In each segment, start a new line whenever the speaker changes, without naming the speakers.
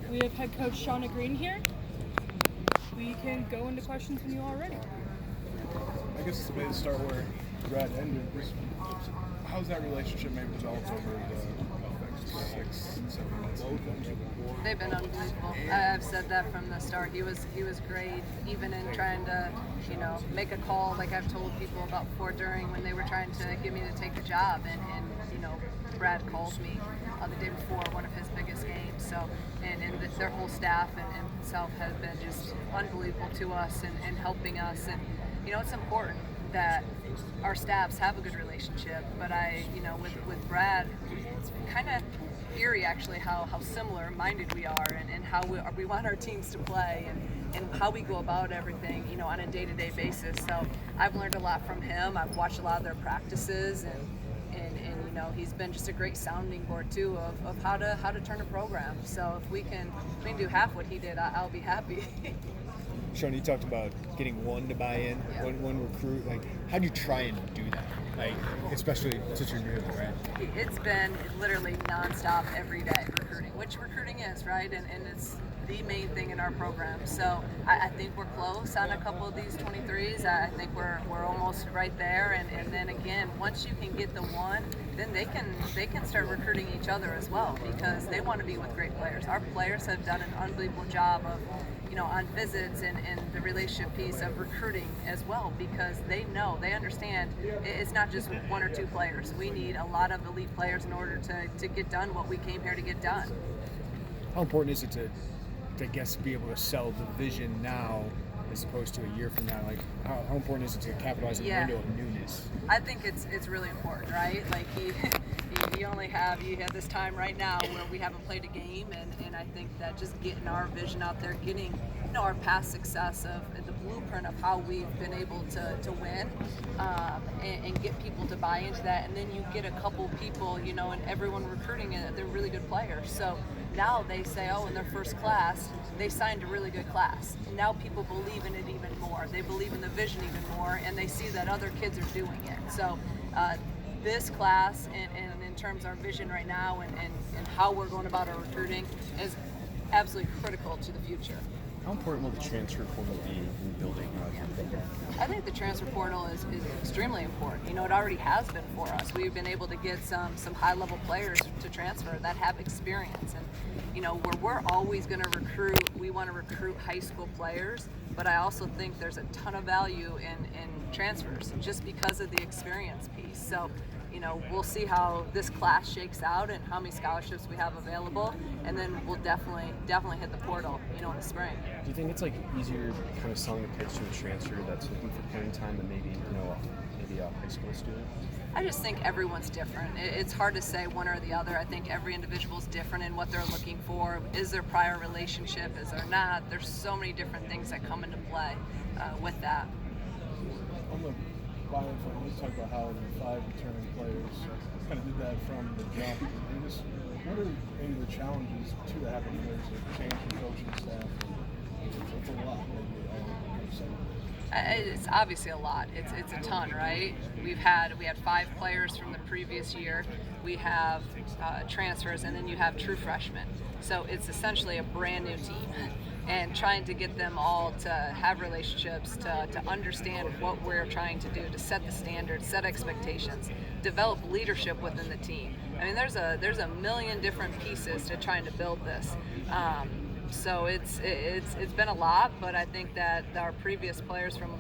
We have head coach Shauna here. We can go into questions when you are ready.
I guess it's a way to start where Brad ended. How's that relationship maybe developed over the 6, 7 months?
They've been unbelievable. I've said that from the start. He was great, even in trying to, make a call like I've told people about before during when they were trying to get me to take the job. And Brad called me the day before one of his biggest games. So, and their whole staff and himself has been just unbelievable to us and helping us. And, it's important that our staffs have a good relationship, but with Brad, it's kind of eerie actually how similar minded we are and how we want our teams to play and how we go about everything, on a day-to-day basis. So I've learned a lot from him. I've watched a lot of their practices and he's been just a great sounding board too of how to turn a program. So if we can do half what he did, I'll be happy.
Shauna, you talked about getting one to buy in, one recruit. Like, how do you try and do that? Like, especially since you're new to the brand.
It's been literally nonstop every day recruiting, which recruiting is, right? And it's the main thing in our program. So I think we're close on a couple of these 23s. I think we're almost right there. And then again, once you can get the one, then they can start recruiting each other as well because they want to be with great players. Our players have done an unbelievable job of on visits and the relationship piece of recruiting as well because they understand it's not just one or two players. We need a lot of elite players in order to get done what we came here to get done.
How important is it to be able to sell the vision now as opposed to a year from now? Like, how important is it to capitalize on the window of newness?
I think it's really important, right? Like you have this time right now where we haven't played a game, and I think that just getting our vision out there, getting our past success of the blueprint of how we've been able to win, and get people to buy into that, and then you get a couple people, and everyone recruiting it, they're really good players. So now they say, in their first class, they signed a really good class. And now people believe in it even more. They believe in the vision even more, and they see that other kids are doing it. So this class, and in terms of our vision right now and how we're going about our recruiting, is absolutely critical to the future.
How important will the transfer portal be in building our program?
I think the transfer portal is extremely important. It already has been for us. We've been able to get some high-level players to transfer that have experience. And, where we're always going to recruit, we want to recruit high school players, but I also think there's a ton of value in transfers just because of the experience piece. So, we'll see how this class shakes out and how many scholarships we have available, and then we'll definitely hit the portal, in the spring.
Do you think it's easier kind of selling a pitch to a transfer that's looking for playing time than maybe a high school student?
I just think everyone's different. It's hard to say one or the other. I think every individual's different in what they're looking for. Is there prior relationship? Is there not? There's so many different things that come into play with that.
On the buy-in front, let's talk about how the 5 returning players kind of did that from the jump. And just what are maybe the challenges to that happening? There's a change in coaching staff. It's a lot.
It's obviously a lot. It's a ton, right? We had 5 players from the previous year. We have transfers, and then you have true freshmen. So it's essentially a brand new team. And trying to get them all to have relationships, to understand what we're trying to do, to set the standards, set expectations, develop leadership within the team. I mean, there's a million different pieces to trying to build this. So it's been a lot, but I think that our previous players from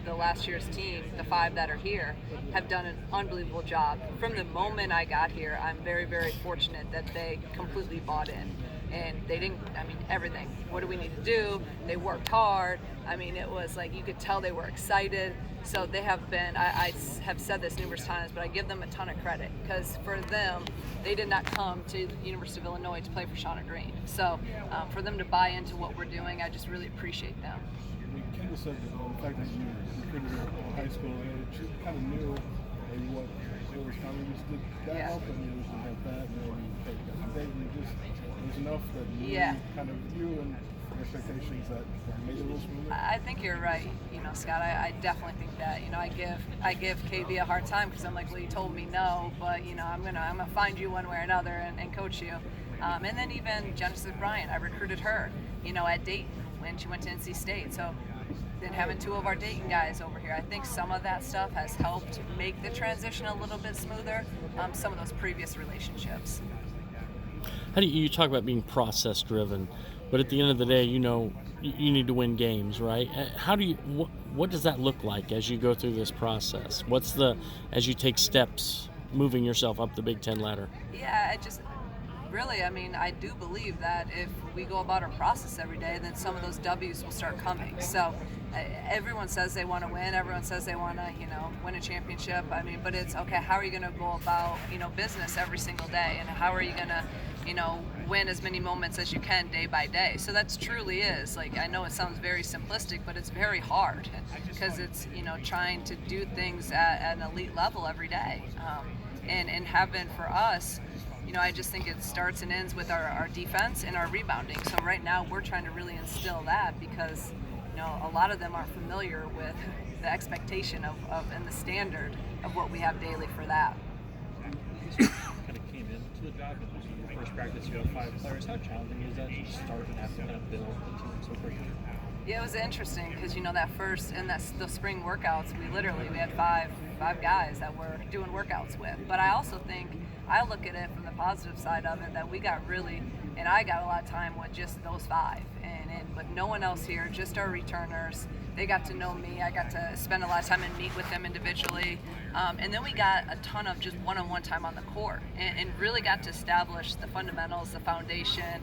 the last year's team, the 5 that are here, have done an unbelievable job. From the moment I got here, I'm very, very fortunate that they completely bought in. And they didn't, everything. What do we need to do? They worked hard. It was like you could tell they were excited. So they have been, I have said this numerous times, but I give them a ton of credit because for them, they did not come to the University of Illinois to play for Shauna Green. So for them to buy into what we're doing, I just really appreciate them.
Kendall said that the fact that you recruited in high school and you kind of knew what it was coming, did that help? And you have that, it was enough that you kind of and expectations that made it a little smoother?
I think you're right, Scott. I definitely think that. I give KB a hard time because I'm like, well, you told me no, but I'm gonna find you one way or another and coach you. And then even Genesis Bryant, I recruited her, at Dayton when she went to NC State. So then having two of our Dayton guys over here, I think some of that stuff has helped make the transition a little bit smoother, some of those previous relationships.
How do you talk about being process driven, but at the end of the day, you need to win games, right? How do you, what does that look like as you go through this process? As you take steps moving yourself up the Big Ten ladder?
Yeah, I do believe that if we go about our process every day, then some of those W's will start coming. So everyone says they want to win. Everyone says they want to, win a championship. But it's okay. How are you going to go about, business every single day, and how are you going to, win as many moments as you can day by day? So that's truly is I know it sounds very simplistic, but it's very hard because it's trying to do things at an elite level every day, and have been for us. I just think it starts and ends with our defense and our rebounding. So right now we're trying to really instill that because, a lot of them aren't familiar with the expectation of and the standard of what we have daily for that.
Kind of came into the job and your first practice you have 5 players. How challenging is that to start and have to kind of build the team so quickly?
Yeah, it was interesting because that first and the spring workouts, we had five guys that we're doing workouts with. But I also think I look at it from the positive side of it that we got and I got a lot of time with just those 5 and with no one else here, just our returners. They got to know me. I got to spend a lot of time and meet with them individually. And then we got a ton of just one-on-one time on the court and really got to establish the fundamentals, the foundation,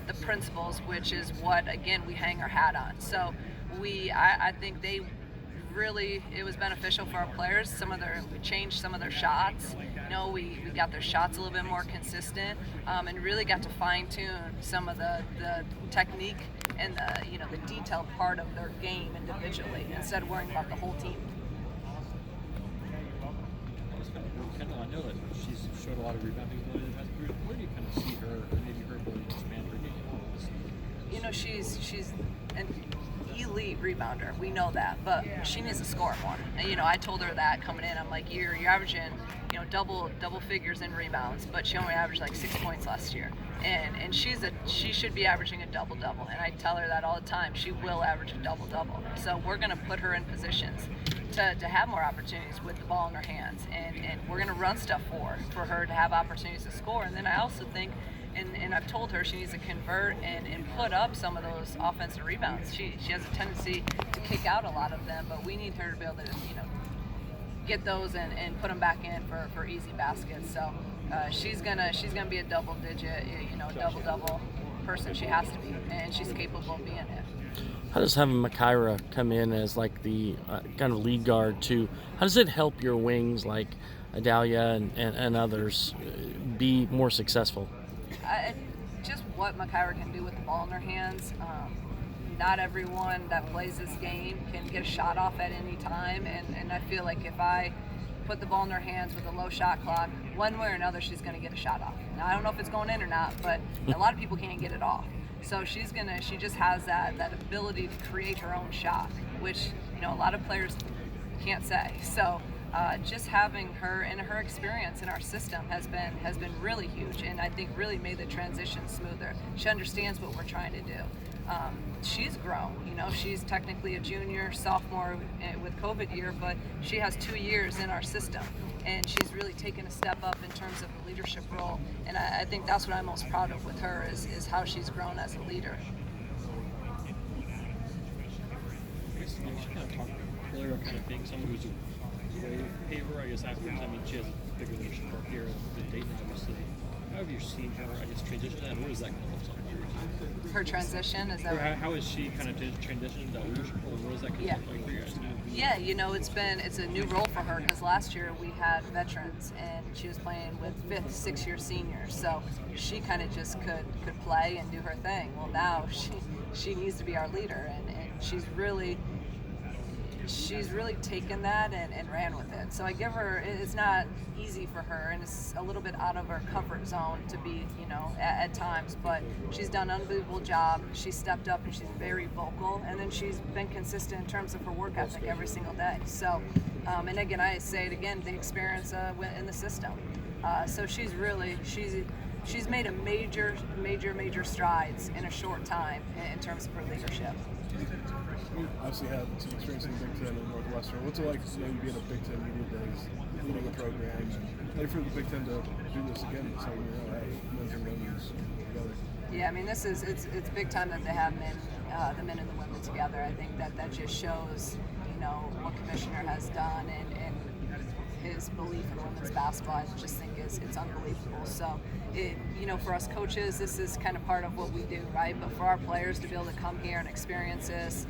the principles, which is what, again, we hang our hat on. So I think it was beneficial for our players. We changed some of their shots. We got their shots a little bit more consistent, and really got to fine tune some of the technique and the detailed part of their game individually instead of worrying about the whole team.
Kendall, I know that she's showed a lot of rebounding ability in the past period. Where do you kind of see her, or maybe her ability to expand her game?
She's an elite rebounder. We know that, but she needs to score more. And I told her that coming in. I'm like, you're averaging, double figures in rebounds, but she only averaged 6 points last year. And she should be averaging a double-double. And I tell her that all the time. She will average a double-double. So we're going to put her in positions to have more opportunities with the ball in her hands, and we're going to run stuff for her to have opportunities to score. And then I also think, and I've told her she needs to convert and put up some of those offensive rebounds. She has a tendency to kick out a lot of them, but we need her to be able to get those and put them back in for easy baskets. So she's gonna be a double-digit double-double person. She has to be, and she's capable of being it.
How does having Makaira come in as the kind of lead guard too? How does it help your wings like Adalia and others be more successful?
Just what Makaira can do with the ball in her hands. Not everyone that plays this game can get a shot off at any time, and I feel like if I put the ball in her hands with a low shot clock, one way or another she's going to get a shot off. Now I don't know if it's going in or not, but a lot of people can't get it off. So she just has that ability to create her own shot, which a lot of players can't say. So just having her and her experience in our system has been really huge, and I think really made the transition smoother. She understands what we're trying to do. She's grown. She's technically a junior, sophomore with COVID year, but she has 2 years in our system, and she's really taken a step up in terms of the leadership role. And I think that's what I'm most proud of with her is how she's grown as a leader.
I guess she kind of talked earlier about kind of being someone who's a way favor. I guess afterwards, she has a bigger leadership role here in Dayton, obviously. How have you seen her, transition, and what does that kind of look like?
Her transition, is that
how is she kind of transitioning to that leadership role? What does that kind of look like for you guys?
Yeah, it's a new role for her because last year we had veterans and she was playing with 5th, 6th-year seniors, so she kind of just could play and do her thing. Well, now she needs to be our leader, and she's really taken that and ran with it. So I give her, it's not easy for her, and it's a little bit out of her comfort zone to be, at times, but she's done an unbelievable job. She's stepped up and she's very vocal, and then she's been consistent in terms of her work ethic every single day. So, and again, I say it again, the experience in the system. So she's she's made a major strides in a short time in terms of her leadership.
You obviously had some experience in the Big Ten and Northwestern. What's it like maybe being a Big Ten media days, leading a program, and maybe for the Big Ten to do this again, so you know, have men's and women's together?
Yeah, I mean, it's big time that they have the men and the women together. I think that just shows, you know, what Commissioner has done and his belief in women's basketball. I just think it's unbelievable. So, you know, for us coaches, this is kind of part of what we do, right? But for our players to be able to come here and experience this,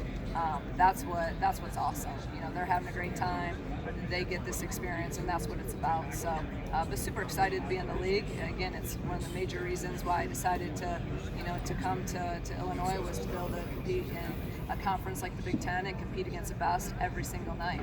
that's what's awesome. You know, they're having a great time. They get this experience, and that's what it's about. So, but super excited to be in the league. Again, it's one of the major reasons why I decided to, you know, to come to Illinois, was to be able to compete in a conference like the Big Ten and compete against the best every single night.